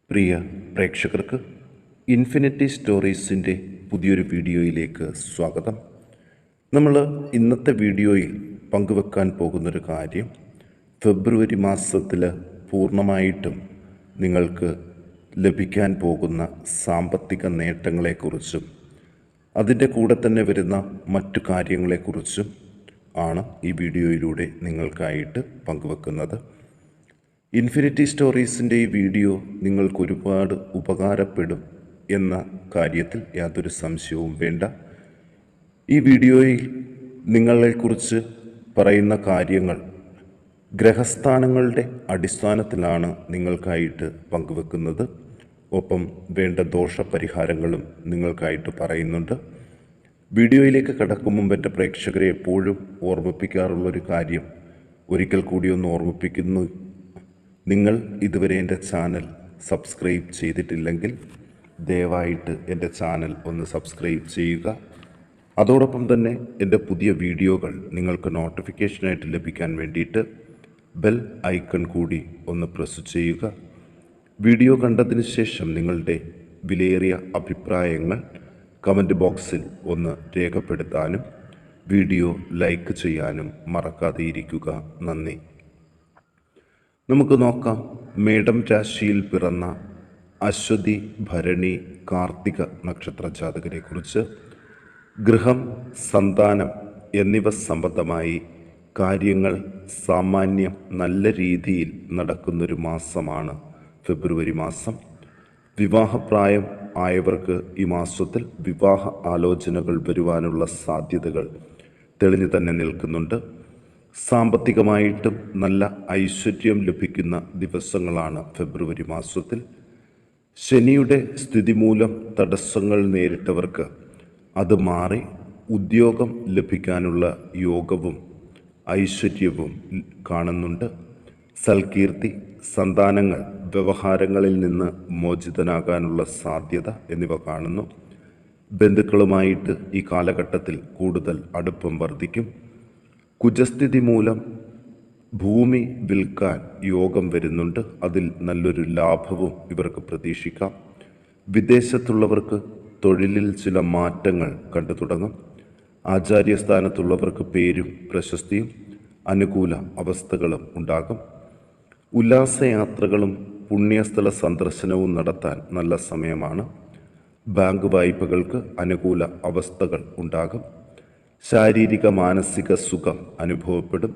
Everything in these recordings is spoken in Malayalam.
പ്രിയ പ്രേക്ഷകർക്ക് ഇൻഫിനിറ്റി സ്റ്റോറീസിൻ്റെ പുതിയൊരു വീഡിയോയിലേക്ക് സ്വാഗതം. നമ്മൾ ഇന്നത്തെ വീഡിയോയിൽ പങ്കുവെക്കാൻ പോകുന്നൊരു കാര്യം ഫെബ്രുവരി മാസത്തിൽ പൂർണ്ണമായിട്ടും നിങ്ങൾക്ക് ലഭിക്കാൻ പോകുന്ന സാമ്പത്തിക നേട്ടങ്ങളെക്കുറിച്ചും അതിൻ്റെ കൂടെ തന്നെ വരുന്ന മറ്റു കാര്യങ്ങളെക്കുറിച്ചും ആണ് ഈ വീഡിയോയിലൂടെ നിങ്ങൾക്കായിട്ട് പങ്കുവെക്കുന്നത്. ഇൻഫിനിറ്റി സ്റ്റോറീസിൻ്റെ ഈ വീഡിയോ നിങ്ങൾക്ക് ഒരുപാട് ഉപകാരപ്പെടും എന്ന കാര്യത്തിൽ യാതൊരു സംശയവും വേണ്ട. ഈ വീഡിയോയിൽ നിങ്ങളെക്കുറിച്ച് പറയുന്ന കാര്യങ്ങൾ ഗ്രഹസ്ഥാനങ്ങളുടെ അടിസ്ഥാനത്തിലാണ് നിങ്ങൾക്കായിട്ട് പങ്കുവെക്കുന്നത്. ഒപ്പം വേണ്ട ദോഷപരിഹാരങ്ങളും നിങ്ങൾക്കായിട്ട് പറയുന്നുണ്ട്. വീഡിയോയിലേക്ക് കടക്കും മുമ്പ് എൻ്റെ പ്രേക്ഷകരെ എപ്പോഴും ഓർമ്മിപ്പിക്കാറുള്ളൊരു കാര്യം ഒരിക്കൽ കൂടി ഒന്ന് ഓർമ്മിപ്പിക്കുന്നു. നിങ്ങൾ ഇതുവരെ എൻ്റെ ചാനൽ സബ്സ്ക്രൈബ് ചെയ്തിട്ടില്ലെങ്കിൽ ദയവായിട്ട് എൻ്റെ ചാനൽ ഒന്ന് സബ്സ്ക്രൈബ് ചെയ്യുക. അതോടൊപ്പം തന്നെ എൻ്റെ പുതിയ വീഡിയോകൾ നിങ്ങൾക്ക് നോട്ടിഫിക്കേഷനായിട്ട് ലഭിക്കാൻ വേണ്ടിയിട്ട് ബെൽ ഐക്കൺ കൂടി ഒന്ന് പ്രസ് ചെയ്യുക. വീഡിയോ കണ്ടതിന് ശേഷം നിങ്ങളുടെ വിലയേറിയ അഭിപ്രായങ്ങൾ കമൻറ്റ് ബോക്സിൽ ഒന്ന് രേഖപ്പെടുത്താനും വീഡിയോ ലൈക്ക് ചെയ്യാനും മറക്കാതെ ഇരിക്കുക. നന്ദി. നമുക്ക് നോക്കാം. മേടം രാശിയിൽ പിറന്ന അശ്വതി, ഭരണി, കാർത്തിക നക്ഷത്ര ജാതകരെക്കുറിച്ച്. ഗൃഹം, സന്താനം എന്നിവ സംബന്ധമായി കാര്യങ്ങൾ സാമാന്യം നല്ല രീതിയിൽ നടക്കുന്നൊരു മാസമാണ് ഫെബ്രുവരി മാസം. വിവാഹപ്രായം ആയവർക്ക് ഈ മാസത്തിൽ വിവാഹ ആലോചനകൾ വരുവാനുള്ള സാധ്യതകൾ തെളിഞ്ഞു തന്നെ നിൽക്കുന്നുണ്ട്. സാമ്പത്തികമായിട്ടും നല്ല ഐശ്വര്യം ലഭിക്കുന്ന ദിവസങ്ങളാണ് ഫെബ്രുവരി മാസത്തിൽ. ശനിയുടെ സ്ഥിതി മൂലം തടസ്സങ്ങൾ നേരിട്ടവർക്ക് അത് മാറി ഉദ്യോഗം ലഭിക്കാനുള്ള യോഗവും ഐശ്വര്യവും കാണുന്നുണ്ട്. സൽകീർത്തി, സന്താനങ്ങൾ, വ്യവഹാരങ്ങളിൽ നിന്ന് മോചിതനാകാനുള്ള സാധ്യത എന്നിവ കാണുന്നു. ബന്ധുക്കളുമായിട്ട് ഈ കാലഘട്ടത്തിൽ കൂടുതൽ അടുപ്പം വർദ്ധിക്കും. കുജസ്ഥിതി മൂലം ഭൂമി വിൽക്കാൻ യോഗം വരുന്നുണ്ട്. അതിൽ നല്ലൊരു ലാഭവും ഇവർക്ക് പ്രതീക്ഷിക്കാം. വിദേശത്തുള്ളവർക്ക് തൊഴിലിൽ ചില മാറ്റങ്ങൾ കണ്ടു തുടങ്ങും. ആചാര്യസ്ഥാനത്തുള്ളവർക്ക് പേരും പ്രശസ്തിയും അനുകൂല അവസ്ഥകളും ഉണ്ടാകും. ഉല്ലാസയാത്രകളും പുണ്യസ്ഥല സന്ദർശനവും നടത്താൻ നല്ല സമയമാണ്. ബാങ്ക് വായ്പകൾക്ക് അനുകൂല അവസ്ഥകൾ ഉണ്ടാകും. ശാരീരിക മാനസിക സുഖം അനുഭവപ്പെടും.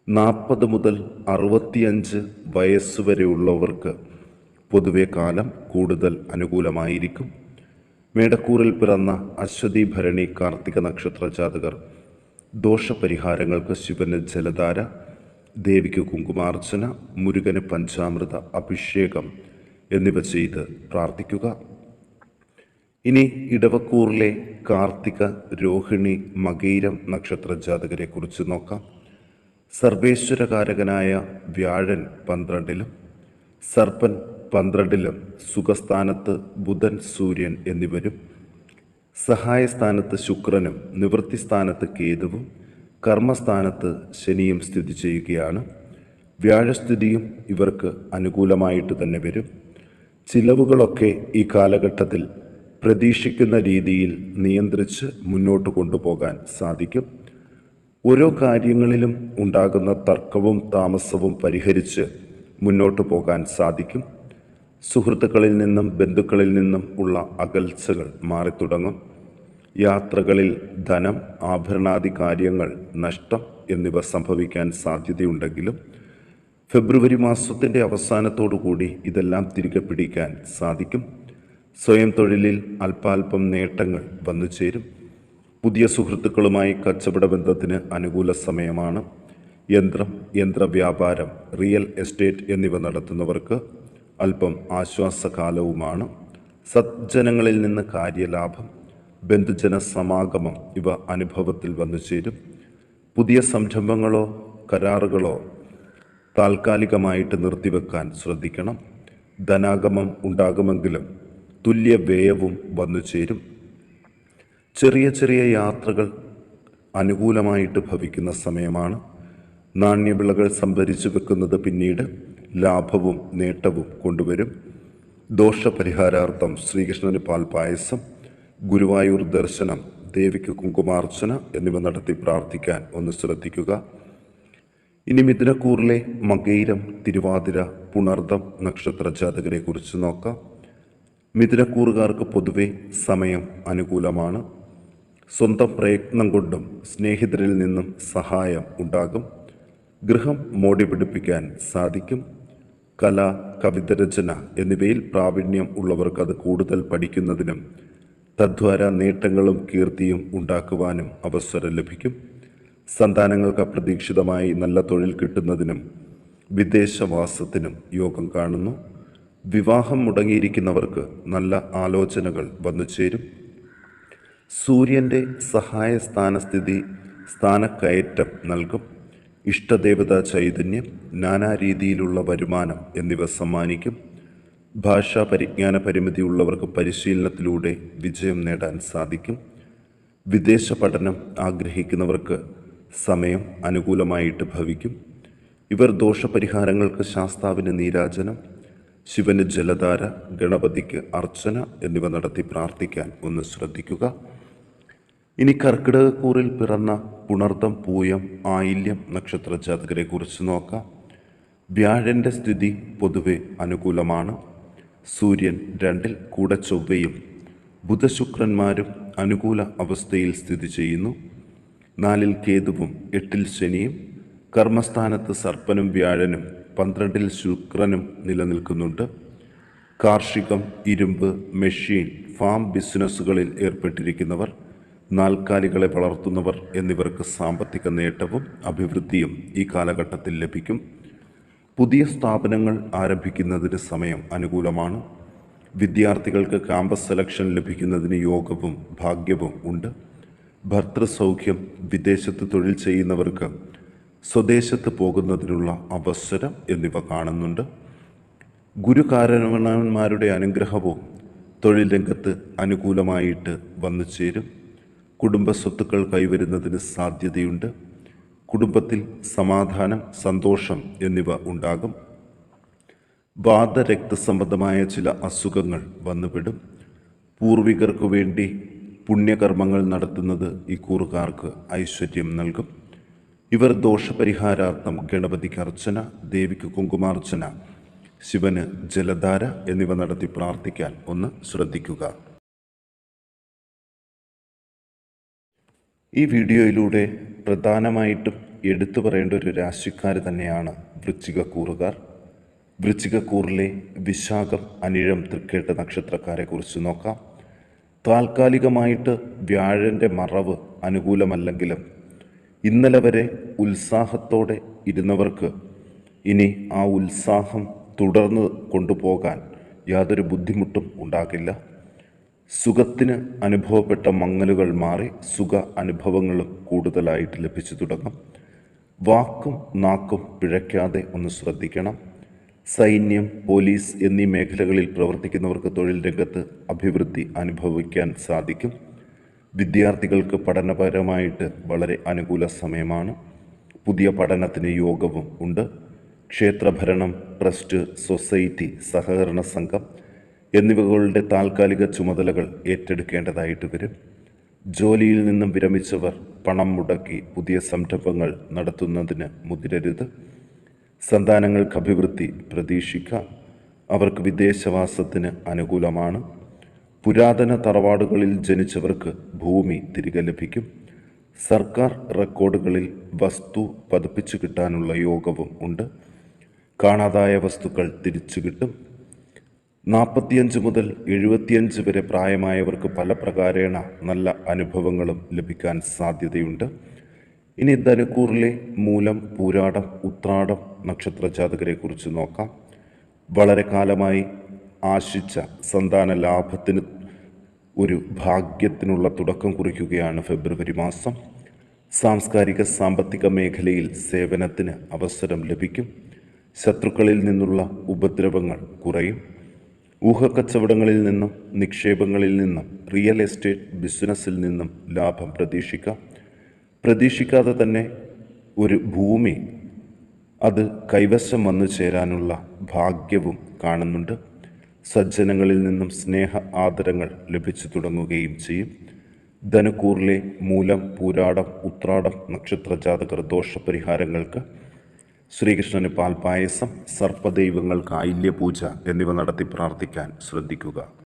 40 മുതൽ 65 വയസ്സുവരെയുള്ളവർക്ക് പൊതുവെ കാലം കൂടുതൽ അനുകൂലമായിരിക്കും. മേടക്കൂറിൽ പിറന്ന അശ്വതി, ഭരണി, കാർത്തിക നക്ഷത്ര ജാതകർ ദോഷപരിഹാരങ്ങൾക്ക് ശിവന് ജലധാര, ദേവിക്ക് കുങ്കുമാർച്ചന, മുരുകന് പഞ്ചാമൃത അഭിഷേകം എന്നിവ ചെയ്ത് പ്രാർത്ഥിക്കുക. ഇനി ഇടവക്കൂറിലെ കാർത്തിക, രോഹിണി, മകയിരം നക്ഷത്ര ജാതകരെക്കുറിച്ച് നോക്കാം. സർവേശ്വരകാരകനായ വ്യാഴൻ 12-ലും സർപ്പൻ 12-ലും സുഖസ്ഥാനത്ത് ബുധൻ, സൂര്യൻ എന്നിവരും, സഹായസ്ഥാനത്ത് ശുക്രനും, നിവൃത്തിസ്ഥാനത്ത് കേതുവും, കർമ്മസ്ഥാനത്ത് ശനിയും സ്ഥിതി ചെയ്യുകയാണ്. വ്യാഴസ്ഥിതിയും ഇവർക്ക് അനുകൂലമായിട്ട് തന്നെ വരും. ചിലവുകളൊക്കെ ഈ കാലഘട്ടത്തിൽ പ്രതീക്ഷിക്കുന്ന രീതിയിൽ നിയന്ത്രിച്ച് മുന്നോട്ട് കൊണ്ടുപോകാൻ സാധിക്കും. ഓരോ കാര്യങ്ങളിലും ഉണ്ടാകുന്ന തർക്കവും താമസവും പരിഹരിച്ച് മുന്നോട്ട് പോകാൻ സാധിക്കും. സുഹൃത്തുക്കളിൽ നിന്നും ബന്ധുക്കളിൽ നിന്നും ഉള്ള അകൽച്ചകൾ മാറിത്തുടങ്ങും. യാത്രകളിൽ ധനം, ആഭരണാദി കാര്യങ്ങൾ, നഷ്ടം എന്നിവ സംഭവിക്കാൻ സാധ്യതയുണ്ടെങ്കിലും ഫെബ്രുവരി മാസത്തിൻ്റെ അവസാനത്തോടു കൂടി ഇതെല്ലാം തിരികെ പിടിക്കാൻ സാധിക്കും. സ്വയം തൊഴിലിൽ അല്പാൽപം നേട്ടങ്ങൾ വന്നു ചേരും. പുതിയ സുഹൃത്തുക്കളുമായി കച്ചവട ബന്ധത്തിന് അനുകൂല സമയമാണ്. യന്ത്രം, യന്ത്രവ്യാപാരം, റിയൽ എസ്റ്റേറ്റ് എന്നിവ നടത്തുന്നവർക്ക് അല്പം ആശ്വാസകാലവുമാണ്. സജ്ജനങ്ങളിൽ നിന്ന് കാര്യലാഭം, ബന്ധുജന സമാഗമം ഇവ അനുഭവത്തിൽ വന്നു ചേരും. പുതിയ സംരംഭങ്ങളോ കരാറുകളോ താൽക്കാലികമായിട്ട് നിർത്തിവെക്കാൻ ശ്രദ്ധിക്കണം. ധനാഗമം ഉണ്ടാകുമെങ്കിലും തുല്യ വ്യയവും വന്നു ചേരും. ചെറിയ ചെറിയ യാത്രകൾ അനുകൂലമായിട്ട് ഭവിക്കുന്ന സമയമാണ്. നാണ്യവിളകൾ സംഭരിച്ചു വെക്കുന്നത് പിന്നീട് ലാഭവും നേട്ടവും കൊണ്ടുവരും. ദോഷപരിഹാരാർത്ഥം ശ്രീകൃഷ്ണന് പാൽപായസം, ഗുരുവായൂർ ദർശനം, ദേവിക്ക് കുങ്കുമാർച്ചന എന്നിവ നടത്തി പ്രാർത്ഥിക്കാൻ ഒന്ന് ശ്രദ്ധിക്കുക. ഇനി മിഥുനക്കൂറിലെ മകയിരം, തിരുവാതിര, പുണർദം നക്ഷത്ര ജാതകരെ കുറിച്ച് നോക്കാം. മിഥുനക്കൂറുകാർക്ക് പൊതുവെ സമയം അനുകൂലമാണ്. സ്വന്തം പ്രയത്നം കൊണ്ടും സ്നേഹിതരിൽ നിന്നും സഹായം ഉണ്ടാകും. ഗൃഹം മോടി പിടിപ്പിക്കാൻ സാധിക്കും. കല, കവിതരചന എന്നിവയിൽ പ്രാവീണ്യം ഉള്ളവർക്ക് അത് കൂടുതൽ പഠിക്കുന്നതിനും തദ്വാര നേട്ടങ്ങളും കീർത്തിയും ഉണ്ടാക്കുവാനും അവസരം ലഭിക്കും. സന്താനങ്ങൾക്ക് അപ്രതീക്ഷിതമായി നല്ല തൊഴിൽ കിട്ടുന്നതിനും വിദേശവാസത്തിനും യോഗം കാണുന്നു. വിവാഹം മുടങ്ങിയിരിക്കുന്നവർക്ക് നല്ല ആലോചനകൾ വന്നു ചേരും. സൂര്യൻ്റെ സഹായ സ്ഥാനസ്ഥിതി സ്ഥാനക്കയറ്റം നൽകും. ഇഷ്ടദേവതാ ചൈതന്യം, നാനാരീതിയിലുള്ള വരുമാനം എന്നിവ സമ്മാനിക്കും. ഭാഷാ പരിജ്ഞാന പരിമിതിയുള്ളവർക്ക് പരിശീലനത്തിലൂടെ വിജയം നേടാൻ സാധിക്കും. വിദേശ പഠനം ആഗ്രഹിക്കുന്നവർക്ക് സമയം അനുകൂലമായിട്ട് ഭവിക്കും. ഇവർ ദോഷപരിഹാരങ്ങൾക്ക് ശാസ്താവിന് നീരാജനം, ശിവന് ജലധാര, ഗണപതിക്ക് അർച്ചന എന്നിവ നടത്തി പ്രാർത്ഥിക്കാൻ ഒന്ന് ശ്രദ്ധിക്കുക. ഇനി കർക്കിടകക്കൂറിൽ പിറന്ന പുണർദം, പൂയം, ആയില്യം നക്ഷത്ര ജാതകരെ കുറിച്ച് നോക്കാം. വ്യാഴൻ്റെ സ്ഥിതി പൊതുവെ അനുകൂലമാണ്. സൂര്യൻ 2-ൽ കൂടെ ചൊവ്വയും ബുധശുക്രന്മാരും അനുകൂല അവസ്ഥയിൽ സ്ഥിതി ചെയ്യുന്നു. 4-ൽ കേതുവും 8-ൽ ശനിയും കർമ്മസ്ഥാനത്ത് സർപ്പനും വ്യാഴനും 12-ൽ ശുക്രനും നിലനിൽക്കുന്നുണ്ട്. കാർഷികം, ഇരുമ്പ്, മെഷീൻ, ഫാം ബിസിനസ്സുകളിൽ ഏർപ്പെട്ടിരിക്കുന്നവർ, നാൽക്കാലികളെ വളർത്തുന്നവർ എന്നിവർക്ക് സാമ്പത്തിക നേട്ടവും അഭിവൃദ്ധിയും ഈ കാലഘട്ടത്തിൽ ലഭിക്കും. പുതിയ സ്ഥാപനങ്ങൾ ആരംഭിക്കുന്നതിന് സമയം അനുകൂലമാണ്. വിദ്യാർത്ഥികൾക്ക് ക്യാമ്പസ് സെലക്ഷൻ ലഭിക്കുന്നതിന് യോഗവും ഭാഗ്യവും ഉണ്ട്. ഭർതൃസൗഖ്യം, വിദേശത്ത് തൊഴിൽ ചെയ്യുന്നവർക്ക് സ്വദേശത്ത് പോകുന്നതിനുള്ള അവസരം എന്നിവ കാണുന്നുണ്ട്. ഗുരുകാരണവന്മാരുടെ അനുഗ്രഹവും തൊഴിൽ രംഗത്ത് അനുകൂലമായിട്ട് വന്നു ചേരും. കുടുംബസ്വത്തുക്കൾ കൈവരുന്നതിന് സാധ്യതയുണ്ട്. കുടുംബത്തിൽ സമാധാനം, സന്തോഷം എന്നിവ ഉണ്ടാകും. വാതരക്തസംബന്ധമായ ചില അസുഖങ്ങൾ വന്നുപെടും. പൂർവികർക്കു വേണ്ടി പുണ്യകർമ്മങ്ങൾ നടത്തുന്നത് ഈ കൂറുകാർക്ക് ഐശ്വര്യം നൽകും. ഇവർ ദോഷപരിഹാരാർത്ഥം ഗണപതിക്ക് അർച്ചന, ദേവിക്ക് കുങ്കുമാർച്ചന, ശിവന് ജലധാര എന്നിവ നടത്തി പ്രാർത്ഥിക്കാൻ ഒന്ന് ശ്രദ്ധിക്കുക. ഈ വീഡിയോയിലൂടെ പ്രധാനമായിട്ടും എടുത്തു പറയേണ്ട ഒരു രാശിക്കാർ തന്നെയാണ് വൃശ്ചികക്കൂറുകാർ. വൃശ്ചികക്കൂറിലെ വിശാഖം, അനിഴം, തൃക്കേട്ട നക്ഷത്രക്കാരെ കുറിച്ച് നോക്കാം. താൽക്കാലികമായിട്ട് വ്യാഴൻ്റെ മറവ് അനുകൂലമല്ലെങ്കിലും ഇന്നലെ വരെ ഉത്സാഹത്തോടെ ഇരുന്നവർക്ക് ഇനി ആ ഉത്സാഹം തുടർന്ന് കൊണ്ടുപോകാൻ യാതൊരു ബുദ്ധിമുട്ടും ഉണ്ടാകില്ല. സുഖത്തിന് അനുഭവപ്പെട്ട മങ്ങലുകൾ മാറി സുഖ അനുഭവങ്ങളും കൂടുതലായിട്ട് ലഭിച്ചു തുടങ്ങും. വാക്കും നാക്കും പിഴയ്ക്കാതെ ഒന്ന് ശ്രദ്ധിക്കണം. സൈന്യം, പോലീസ് എന്നീ മേഖലകളിൽ പ്രവർത്തിക്കുന്നവർക്ക് തൊഴിൽ രംഗത്ത് അഭിവൃദ്ധി അനുഭവിക്കാൻ സാധിക്കും. വിദ്യാർത്ഥികൾക്ക് പഠനപരമായിട്ട് വളരെ അനുകൂല സമയമാണ്. പുതിയ പഠനത്തിന് യോഗവും ഉണ്ട്. ക്ഷേത്രഭരണം, ട്രസ്റ്റ്, സൊസൈറ്റി, സഹകരണ സംഘം എന്നിവകളുടെ താൽക്കാലിക ചുമതലകൾ ഏറ്റെടുക്കേണ്ടതായിട്ട് വരും. ജോലിയിൽ നിന്നും വിരമിച്ചവർ പണം മുടക്കി പുതിയ സംരംഭങ്ങൾ നടത്തുന്നതിന് മുതിരരുത്. സന്താനങ്ങൾക്ക് അഭിവൃദ്ധി പ്രതീക്ഷിക്കാം. അവർക്ക് വിദേശവാസത്തിന് അനുകൂലമാണ്. പുരാതന തറവാടുകളിൽ ജനിച്ചവർക്ക് ഭൂമി തിരികെ ലഭിക്കും. സർക്കാർ റെക്കോർഡുകളിൽ വസ്തു പതിപ്പിച്ചു കിട്ടാനുള്ള യോഗവും ഉണ്ട്. കാണാതായ വസ്തുക്കൾ തിരിച്ചു കിട്ടും. 45 മുതൽ 75 വരെ പ്രായമായവർക്ക് പല പ്രകാരേണ നല്ല അനുഭവങ്ങളും ലഭിക്കാൻ സാധ്യതയുണ്ട്. ഇനി ധനുക്കൂറിലെ മൂലം, പൂരാടം, ഉത്രാടം നക്ഷത്ര ജാതകരെ കുറിച്ച് നോക്കാം. വളരെ കാലമായി ആശിച്ച സന്താന ലാഭത്തിന് ഒരു ഭാഗ്യത്തിനുള്ള തുടക്കം കുറിക്കുകയാണ് ഫെബ്രുവരി മാസം. സാംസ്കാരിക സാമ്പത്തിക മേഖലയിൽ സേവനത്തിന് അവസരം ലഭിക്കും. ശത്രുക്കളിൽ നിന്നുള്ള ഉപദ്രവങ്ങൾ കുറയും. ഊഹക്കച്ചവടങ്ങളിൽ നിന്നും നിക്ഷേപങ്ങളിൽ നിന്നും റിയൽ എസ്റ്റേറ്റ് ബിസിനസ്സിൽ നിന്നും ലാഭം പ്രതീക്ഷിക്കാം. പ്രതീക്ഷിക്കാതെ തന്നെ ഒരു ഭൂമി അത് കൈവശം വന്നു ചേരാനുള്ള ഭാഗ്യവും കാണുന്നുണ്ട്. സജ്ജനങ്ങളിൽ നിന്നും സ്നേഹ ആദരങ്ങൾ ലഭിച്ചു തുടങ്ങുകയും ചെയ്യും. ധനുക്കൂറിലെ മൂലം, പൂരാടം, ഉത്രാടം നക്ഷത്രജാതകർ ദോഷപരിഹാരങ്ങൾക്ക് ശ്രീകൃഷ്ണന് പാൽപായസം, സർപ്പദൈവങ്ങൾക്ക് ആയില്യപൂജ എന്നിവ നടത്തി പ്രാർത്ഥിക്കാൻ ശ്രദ്ധിക്കുക.